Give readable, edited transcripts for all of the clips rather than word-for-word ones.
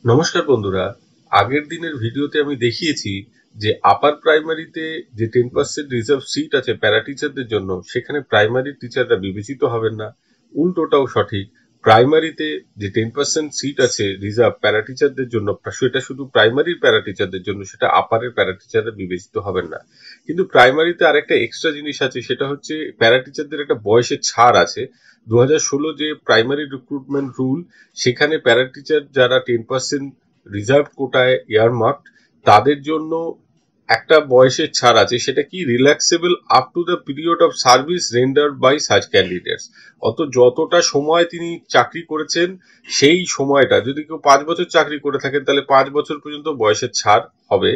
নমস্কার বন্ধুরা, আগের দিনের ভিডিওতে আমি দেখিয়েছি যে আপার প্রাইমারিতে যে 10% রিজার্ভ সিট আছে প্যারা টিচারদের জন্য, সেখানে প্রাইমারি টিচাররা বিবেচিত হবেন না। উল্টোটাও সঠিক, প্রাইমারিতে যে 10% সিট আছে রিজার্ভ প্যারা টিচারদের জন্য, সেটা শুধু প্রাইমারির প্যারা টিচারদের জন্য, সেটা আপারের প্যারা টিচাররা বিবেচিত হবেন না। কিন্তু প্রাইমারিতে আরেকটা এক্সট্রা জিনিস আছে, সেটা হচ্ছে প্যারা টিচারদের একটা বয়সের ছাড় আছে। 2016 যে প্রাইমারি রিক্রুটমেন্ট রুল, সেখানে প্যারা টিচার যারা 10% রিজার্ভ কোটায় এয়ারমার্কড, তাদের জন্য একটা বয়সের ছাড় আছে, সেটা কি relaxable up to the period of service rendered by such candidates. যতটা সময় তিনি চাকরি করেছেন, সেই সময়টা যদি কেউ 5 বছর চাকরি করে থাকেন, তাহলে 5 বছর পর্যন্ত বয়সের ছাড় হবে।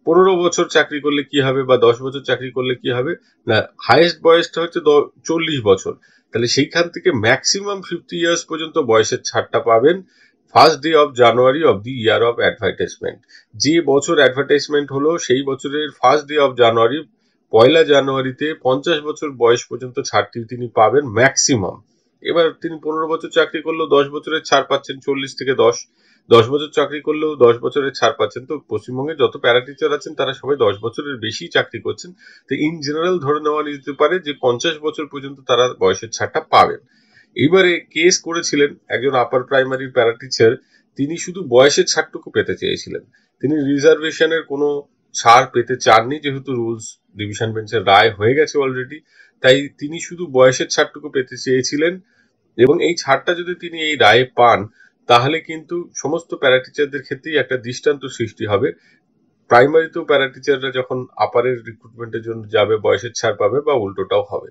15 বছর চাকরি করলে কি হবে, বা 10 বছর চাকরি করলে কি হবে না, হাইয়েস্ট বয়সটা হচ্ছে 40 বছর। তাহলে সেইখান থেকে ম্যাক্সিমাম 50 ইয়ার্স পর্যন্ত বয়সের ছাড়টা পাবেন first day of January of the year of advertisement. যে বছর অ্যাডভার্টাইজমেন্ট হলো সেই বছরের ফার্স্ট ডে অফ জানুয়ারি, 1 জানুয়ারিতে 50 বছর বয়স পর্যন্ত ছাড়টি তিনি পাবেন ম্যাক্সিমাম। এবার তিনি 15 বছর চাকরি করলেও 10 বছরের ছাড় পাচ্ছেন, 40 থেকে 10 বছর চাকরি করলেও 10 বছরের ছাড় পাচ্ছেন। তো পশ্চিমবঙ্গে যত প্যারা টিচার আছেন তারা সবাই 10 বছরের বেশি চাকরি করছেন। তো ইন জেনারেল ধরে নেওয়া যেতে পারে যে 50 বছর পর্যন্ত তারা বয়সের ছাড়টা পাবেন। এইবারে কেস করেছিলেন একজন আপার প্রাইমারি প্যারা টিচার, তিনি শুধু বয়সের ছাড়টুকু পেতে চেয়েছিলেন। তিনি রিজার্ভেশনের কোনো ছাড় পেতে চাননি, যেহেতু রুলস ডিভিশন বেঞ্চের রায় হয়ে গেছে অলরেডি। তাই তিনি শুধু বয়সের ছাড়টুকু পেতে চেয়েছিলেন, এবং এই ছাড়টা যদি তিনি এই রায়ে পান, তাহলে কিন্তু সমস্ত প্যারা টিচারদের ক্ষেত্রেই একটা দৃষ্টান্ত সৃষ্টি হবে। প্রাইমারিতেও প্যারা টিচাররা যখন আপারের রিক্রুটমেন্টের জন্য যাবে, বয়সের ছাড় পাবে, বা উল্টোটাও হবে।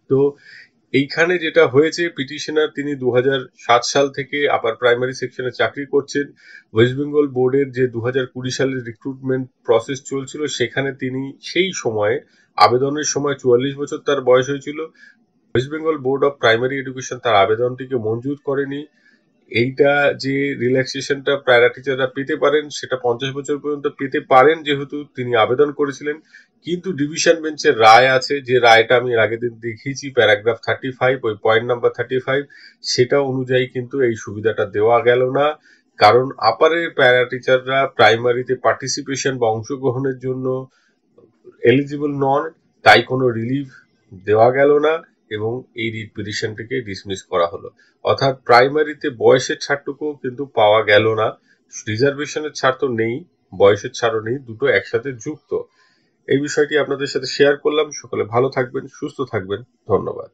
তো এইখানে যেটা হয়েছে, পিটিশনার তিনি 2007 সাল থেকে আপার প্রাইমারি সেকশনে চাকরি করছেন। ওয়েস্ট বেঙ্গল বোর্ডের যে 2020 সালের রিক্রুটমেন্ট প্রসেস চলছিল, সেখানে তিনি সেই সময়ে আবেদনের সময় 44 বছর তার বয়স হয়েছিল। West Bengal board of primary education তার আবেদনটিকে মঞ্জুর করেনি। এইটা যে রিল্যাক্সেশনটা প্যারা টিচাররা পেতে পারেন, সেটা 50 বছর পর্যন্ত পেতে পারেন, যেহেতু তিনি আবেদন করেছিলেন। কিন্তু ডিভিশন বেঞ্চের রায় আছে, যে রায়টা আমি আগের দিন দেখিয়েছি, প্যারাগ্রাফ 35, ওই পয়েন্ট নাম্বার 35, সেটা অনুযায়ী কিন্তু এই সুবিধাটা দেওয়া গেল না। কারণ আপারের প্যারা টিচাররা প্রাইমারিতে পার্টিসিপেশন বা অংশগ্রহণের জন্য এলিজিবল নন, তাই কোনো রিলিফ দেওয়া গেল না, এবং এই পিটিশনটিকে ডিসমিস করা হলো। অর্থাৎ প্রাইমারিতে বয়সের ছাড়টুকু কিন্তু পাওয়া গেল না। রিজার্ভেশনের ছাড় তো নেই, বয়সের ছাড়ও নেই, দুটো একসাথে যুক্ত। এই বিষয়টি আপনাদের সাথে শেয়ার করলাম। সকলে ভালো থাকবেন, সুস্থ থাকবেন। ধন্যবাদ।